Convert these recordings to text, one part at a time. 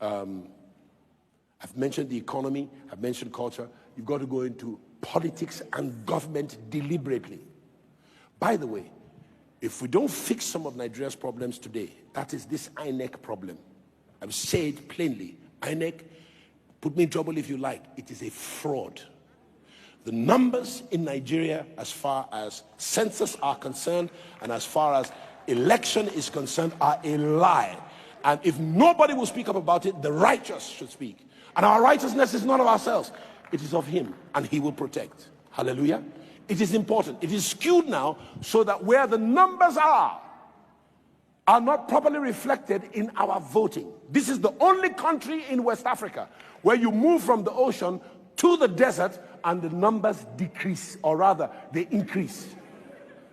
I've mentioned the economy, I've mentioned culture. You've got to go into politics and government deliberately. By the way, if we don't fix some of Nigeria's problems today, that is this INEC problem. I've said plainly, INEC, put me in trouble if you like, it is a fraud. The numbers in Nigeria as far as census are concerned and as far as election is concerned are a lie. And if nobody will speak up about it, the righteous should speak. And our righteousness is not of ourselves. It is of him, and he will protect. Hallelujah. It is important. It is skewed now so that where the numbers are not properly reflected in our voting. This is the only country in West Africa where you move from the ocean to the desert and the numbers decrease, or rather, they increase.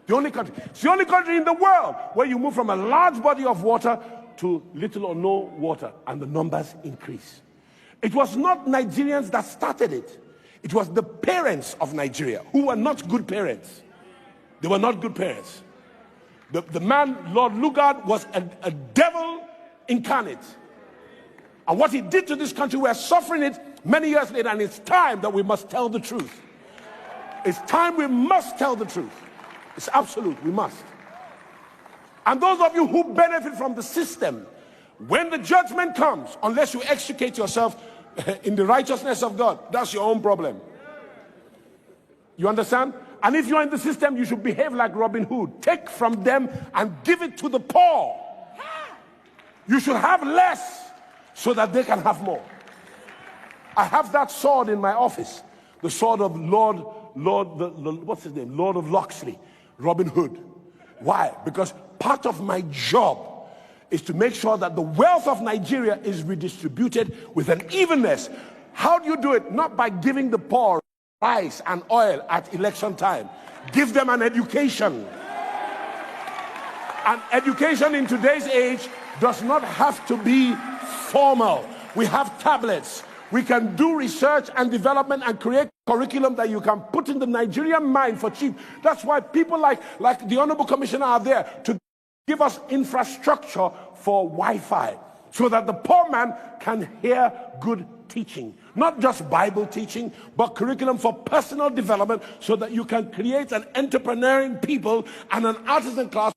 The only country. It's the only country in the world where you move from a large body of water to little or no water, and the numbers increase. It was not Nigerians that started it. It was the parents of Nigeria who were not good parents. They were not good parents. The man, Lord Lugard, was a devil incarnate. And what he did to this country, we are suffering it many years later, and it's time that we must tell the truth. It's time we must tell the truth. It's absolute, we must. And those of you who benefit from the system, when the judgment comes, unless you extricate yourself in the righteousness of God, that's your own problem. You understand? And if you're in the system, you should behave like Robin Hood. Take from them and give it to the poor. You should have less so that they can have more. I have that sword in my office, the sword of what's his name? Lord of Locksley, Robin Hood. Why? Because part of my job is to make sure that the wealth of Nigeria is redistributed with an evenness. How do you do it? Not by giving the poor rice and oil at election time. Give them an education. And education in today's age does not have to be formal. We have tablets. We can do research and development and create curriculum that you can put in the Nigerian mind for cheap. That's why people like the Honorable Commissioner are there to give us infrastructure for Wi-Fi so that the poor man can hear good teaching. Not just Bible teaching, but curriculum for personal development so that you can create an entrepreneurial people and an artisan class